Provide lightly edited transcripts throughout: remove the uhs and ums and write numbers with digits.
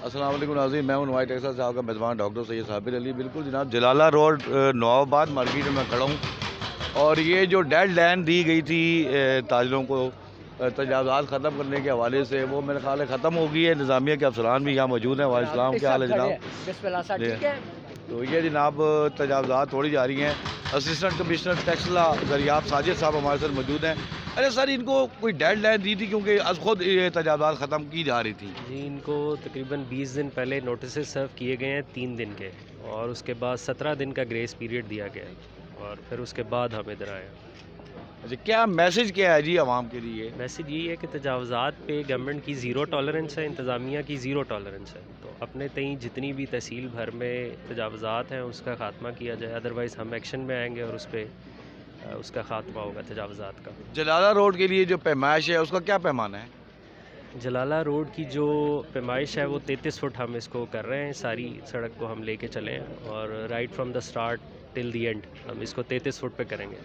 अस्सलाम वालेकुम नाज़रीन, मैं हूं नवाई टेक्सास साहब का मेज़बान डॉक्टर सैयद साबिर अली। बिल्कुल जनाब, जलाला रोड नवाबाद मार्केट में मैं खड़ा हूं और ये जो डेड लाइन दी गई थी ताजरों को तजावज़ात ख़त्म करने के हवाले से, वो मेरे ख्याल है ख़त्म हो गई है। निज़ामिया के अफसरान भी यहाँ मौजूद हैं। वालेकुम, क्या हाल है जनाब? तो ये जनाब तजावज़ात थोड़ी जा रही हैं। असिस्टेंट कमिश्नर टेक्सला दरियाब साजिद साहब हमारे साथ मौजूद हैं। अरे सर, इनको कोई डेड लाइन दी थी क्योंकि आज खुद ये तजावज़ात ख़त्म की जा रही थी? जी, इनको तकरीबन 20 दिन पहले नोटिस सर्व किए गए हैं 3 दिन के, और उसके बाद 17 दिन का ग्रेस पीरियड दिया गया है और फिर उसके बाद हम इधर आए। अच्छा, क्या मैसेज क्या है जी आवाम के लिए? मैसेज यही है कि तजावज़ात पे गवर्नमेंट की ज़ीरो टॉलरेंस है, इंतज़ामिया की ज़ीरो टॉलरेंस है। तो अपने तई जितनी भी तहसील भर में तजावज़ात हैं उसका ख़ात्मा किया जाए, अदरवाइज़ हम एक्शन में आएंगे और उस पर उसका ख़ात्मा होगा तजावज़ात का। जलाला रोड के लिए जो पैमाइश है उसका क्या पैमाना है? जलाला रोड की जो पैमाइश है वो 33 फुट हम इसको कर रहे हैं। सारी सड़क को हम लेके चले हैं और right from the start till the end हम इसको 33 फुट पे करेंगे।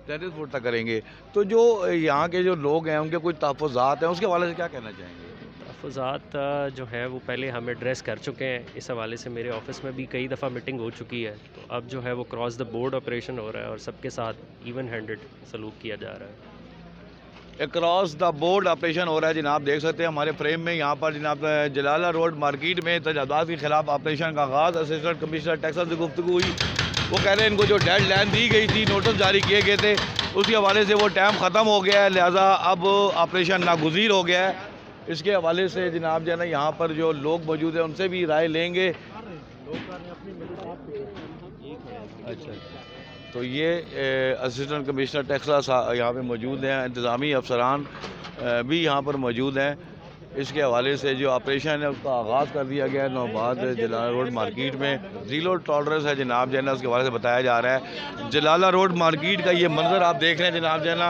33 फुट तक करेंगे। तो जो यहाँ के जो लोग हैं उनके कुछ तहफ़्फ़ुज़ात हैं, उसके हवाले से क्या कहना चाहेंगे? तहफ़्फ़ुज़ात जो है वो पहले हम एड्रेस कर चुके हैं। इस हवाले से मेरे ऑफ़िस में भी कई दफ़ा मीटिंग हो चुकी है। तो अब जो है वो क्रॉस द बोर्ड ऑपरेशन हो रहा है और सबके साथ इवन हैंडेड सलूक किया जा रहा है। अक्रॉस द बोर्ड ऑपरेशन हो रहा है जनाब, देख सकते हैं हमारे फ्रेम में। यहाँ पर जनाब जलाला रोड मार्केट में तजावज़ात के ख़िलाफ़ ऑपरेशन का आगाज़ असिस्टेंट कमिश्नर टेक्सास से गुफ्तगू हुई। वो कह रहे हैं इनको जो डेड लाइन दी गई थी, नोटिस जारी किए गए थे, उसके हवाले से वो टाइम ख़त्म हो गया है, लिहाजा अब ऑपरेशन नागुज़ीर हो गया है। इसके हवाले से जनाब जो है ना, यहाँ पर जो लोग मौजूद हैं उनसे भी राय लेंगे। अच्छा, तो ये असिस्टेंट कमिश्नर टेक्सास यहाँ पे मौजूद हैं, इंतज़ामी अफसरान भी यहाँ पर मौजूद हैं। इसके हवाले से जो ऑपरेशन है उसका आगाज़ कर दिया गया है नवाबाद जलाला रोड मार्केट में। ज़ीरो टॉलरेंस है जनाब जो है ना, उसके हवाले से बताया जा रहा है। जलाला रोड मार्केट का ये मंजर आप देख रहे हैं जनाब जो है ना,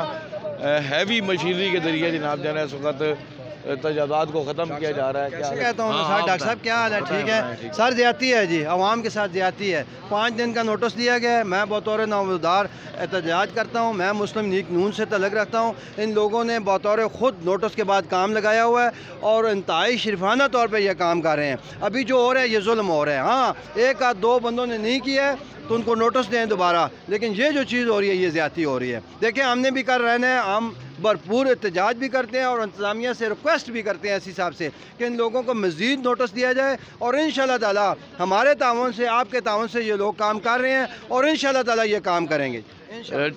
हैवी मशीनरी के ज़रिए जनाब जो है ना इस वक्त तजावज़ात को ख़त्म किया जा रहा है। क्या कहता हूँ सर, डॉक्टर साहब क्या हाल है? ठीक है सर, ज़्यादती है जी, आवाम के साथ ज़्यादती है। 5 दिन का नोटिस दिया गया है। मैं बतौर नामदार एहतजाज करता हूँ, मैं मुस्लिम लीग नून से तल्लुक़ रखता हूँ। इन लोगों ने बतौर ख़ुद नोटिस के बाद काम लगाया हुआ है और इंतहाई शरीफाना तौर पर यह काम कर रहे हैं। अभी जो हो रहा है ये जुल्म हो रहा है। हाँ, एक आध दो बंदों ने नहीं किया है तो उनको नोटिस दें दोबारा, लेकिन ये जो चीज़ हो रही है ये ज़्यादती हो रही है। देखिए, हमने भी कर रहे हैं, हम भरपूर एहतजाज भी करते हैं और इंतज़ामिया से रिक्वेस्ट भी करते हैं इस हिसाब से कि इन लोगों को मज़ीद नोटिस दिया जाए। और इंशाअल्लाह ताला हमारे ताउन से, आपके ताउन से ये लोग काम कर रहे हैं और इंशाअल्लाह ताला ये काम करेंगे।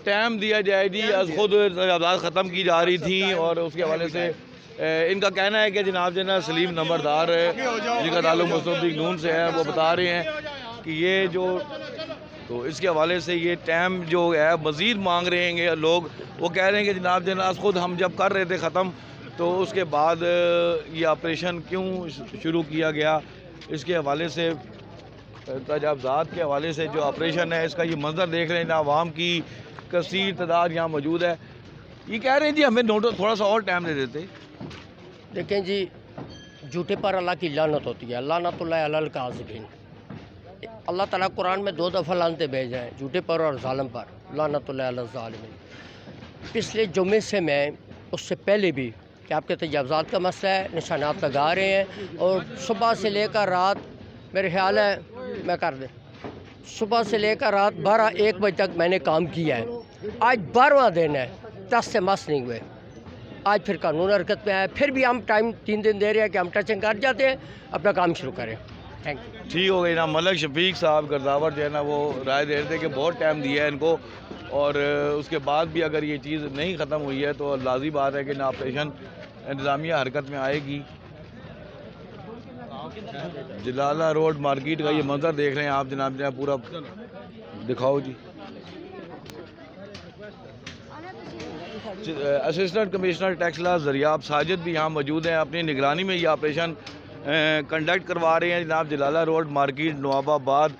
टाइम दिया जाए जी, आज खुद तजावज़ात ख़त्म की जा रही थी और उसके हवाले से इनका कहना है कि जनाब जो ना सलीम नंबरदार जिनका ताल्लुक़ मुस्लिम लीग नून से है, वो बता रहे हैं कि ये जो, तो इसके हवाले से ये टाइम जो है मज़ीद मांग रहे हैं लोग। वो कह रहे हैं कि जनाब जनाब खुद हम जब कर रहे थे ख़त्म, तो उसके बाद ये ऑपरेशन क्यों शुरू किया गया। इसके हवाले से तजावज़ात के हवाले से जो ऑपरेशन है इसका ये मंजर देख रहे हैं ना, आवाम की कसीर तादाद यहाँ मौजूद है। ये कह रहे हैं जी हमें नोटिस थोड़ा सा और टाइम दे देते। देखें जी, झूठे पर अल्लाह की लानत होती है, लानतुल्लाह अलल काज़िबीन। अल्लाह ताला कुरान में 2 दफ़ा लानतें भेजा है, झूठे पर और ज़ालिम पर, लानतुल्लाह अलल ज़ालिमीन। पिछले जुमे से मैं, उससे पहले भी, कि आपके तजावज़ात का मसला है, निशानात लगा रहे हैं और सुबह से लेकर रात, मेरे ख्याल है मैं कर दे, सुबह से लेकर रात 12-1 बजे तक मैंने काम किया है। आज 12वां दिन है, 10 से मस नहीं हुए। आज फिर कानून हरकत में आया, फिर भी हम टाइम 3 दिन दे रहे हैं कि हम टचिंग कर जाते हैं, अपना काम शुरू करें। Thank you. ठीक हो गई ना। मलक शफीक साहब गर्दावर जो है ना, वो राय दे रहे थे कि बहुत टाइम दिया है इनको और उसके बाद भी अगर ये चीज़ नहीं ख़त्म हुई है तो लाज़मी बात है कि ना ऑपरेशन इंतज़ामिया हरकत में आएगी। जलाला रोड मार्केट का ये मंजर देख रहे हैं आप जनाब, पूरा दिखाओ जी। असिस्टेंट कमिश्नर टेक्सला दरियाब साजिद भी यहाँ मौजूद हैं, अपनी निगरानी में ये ऑपरेशन कंडक्ट करवा रहे हैं जनाब। जलाला रोड मार्केट नवाबाद,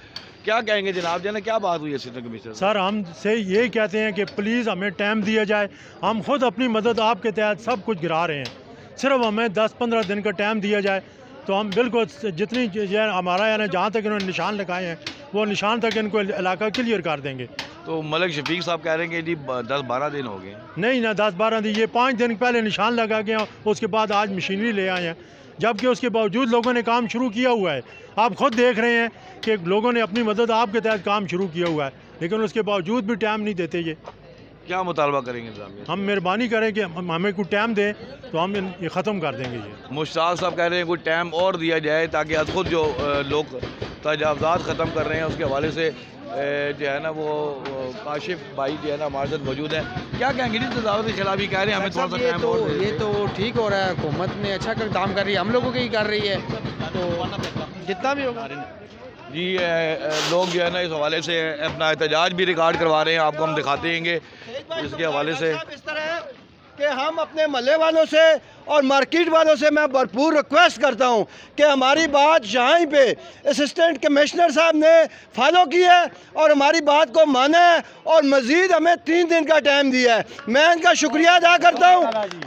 क्या कहेंगे जनाब जो है ना, क्या बात हुई असिस्टेंट कमिश्नर? सर, हम से यही कहते हैं कि प्लीज़ हमें टाइम दिया जाए। हम खुद अपनी मदद आपके तहत सब कुछ गिरा रहे हैं, सिर्फ हमें 10-15 दिन का टाइम दिया जाए तो हम बिल्कुल जितनी चीज़ें हमारा यानी जहाँ तक इन्होंने निशान लगाए हैं वो निशान तक इनको इलाका क्लियर कर देंगे। तो मलक शफीक साहब कह रहे हैं कि जी 10-12 दिन हो गए। नहीं ना, 10-12 दिन, ये 5 दिन पहले निशान लगा गया, उसके बाद आज मशीनरी ले आए हैं। जबकि उसके बावजूद लोगों ने काम शुरू किया हुआ है। आप ख़ुद देख रहे हैं कि लोगों ने अपनी मदद आपके तहत काम शुरू किया हुआ है, लेकिन उसके बावजूद भी टाइम नहीं देते। ये क्या मुतालबा करेंगे इंतजामिया? हम मेहरबानी करें कि हमें कोई टाइम दें तो हम ये ख़त्म कर देंगे। ये मुश्ताक साहब कह रहे हैं कोई टाइम और दिया जाए ताकि आज खुद जो लोग तजावज़ात ख़त्म कर रहे हैं उसके हवाले से जो है ना वो काशिफ भाई जो है ना हमारे साथ मौजूद हैं। क्या कहेंगे जी तजावज़ात के खिलाफ ही कह रहे हैं हमें थोड़ा सा टाइम और दे ये तो ठीक हो रहा है, हुकूमत ने अच्छा काम कर रही है, हम लोगों की ही कर रही है, तो जितना भी होगा जी। लोग जो है ना इस हवाले से अपना एहतजाज भी रिकॉर्ड करवा रहे हैं, आपको हम दिखाते रहेंगे इसके हवाले से। इस तरह है कि हम अपने महल्ले वालों से और मार्केट वालों से मैं भरपूर रिक्वेस्ट करता हूं कि हमारी बात यहाँ पे असिस्टेंट कमिश्नर साहब ने फॉलो की है और हमारी बात को माना है और मज़ीद हमें 3 दिन का टाइम दिया है। मैं इनका शुक्रिया अदा करता हूं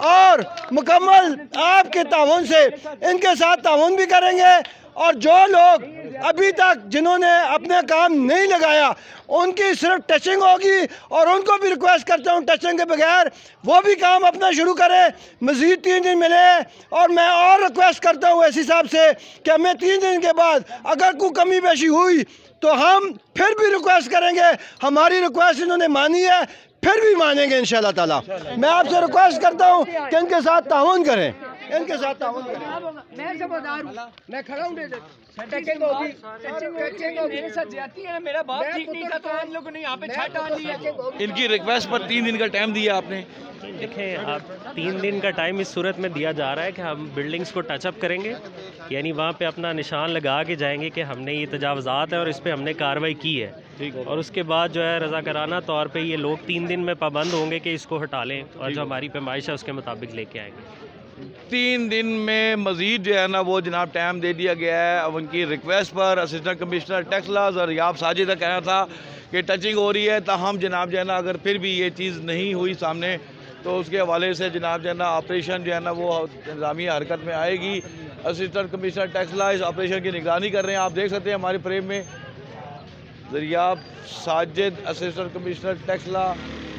और मुकम्मल आपके ताउन से इनके साथ ताउन भी करेंगे। और जो लोग अभी तक जिन्होंने अपने काम नहीं लगाया उनकी सिर्फ टचिंग होगी और उनको भी रिक्वेस्ट करता हूँ टचिंग के बगैर वो भी काम अपना शुरू करें। मज़ीद 3 दिन मिले और मैं और रिक्वेस्ट करता हूँ ऐसी साहब से कि हमें 3 दिन के बाद अगर कोई कमी पेशी हुई तो हम फिर भी रिक्वेस्ट करेंगे। हमारी रिक्वेस्ट इन्होंने मानी है, फिर भी मानेंगे इंशाल्लाह ताला। मैं आपसे रिक्वेस्ट करता हूँ कि इनके साथ ताउन करें, इनके साथ ताउन करें। मैं खड़ा हूँ इनकी रिक्वेस्ट पर 3 दिन का टाइम दिया आपने। देखें, आप 3 दिन का टाइम इस सूरत में दिया जा रहा है कि हम बिल्डिंग्स को टचअप करेंगे, यानी वहाँ पे अपना निशान लगा के जाएंगे कि हमने ये तजावज़ात है और इस पर हमने कार्रवाई की है, और उसके बाद जो है रज़ाकाराना तौर पे ये लोग 3 दिन में पाबंद होंगे कि इसको हटा लें और जो हमारी पैमाइश है उसके मुताबिक लेके आएंगे। 3 दिन में मज़ीद जो है ना वो जनाब टाइम दे दिया गया है। अब उनकी रिक्वेस्ट पर असिस्टेंट कमिश्नर टैक्सलाज और याब साजिद का कहना था कि टचिंग हो रही है, ताहम जनाब जो है ना अगर फिर भी ये चीज़ नहीं हुई सामने तो उसके हवाले से जनाब जो है ना ऑपरेशन जो है ना वो इंतज़ामिया हरकत में आएगी। असिस्टेंट कमिश्नर टैक्सला इस ऑपरेशन की निगरानी कर रहे हैं। आप देख सकते हैं हमारे फ्रेम में याब साजिद असिस्टेंट कमिश्नर टैक्सला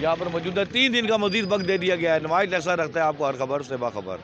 यहाँ पर मौजूद है। 3 दिन का मज़ीद वक्त दे दिया गया है। नवाज ऐसा रखता है आपको हर खबर से बाखबर।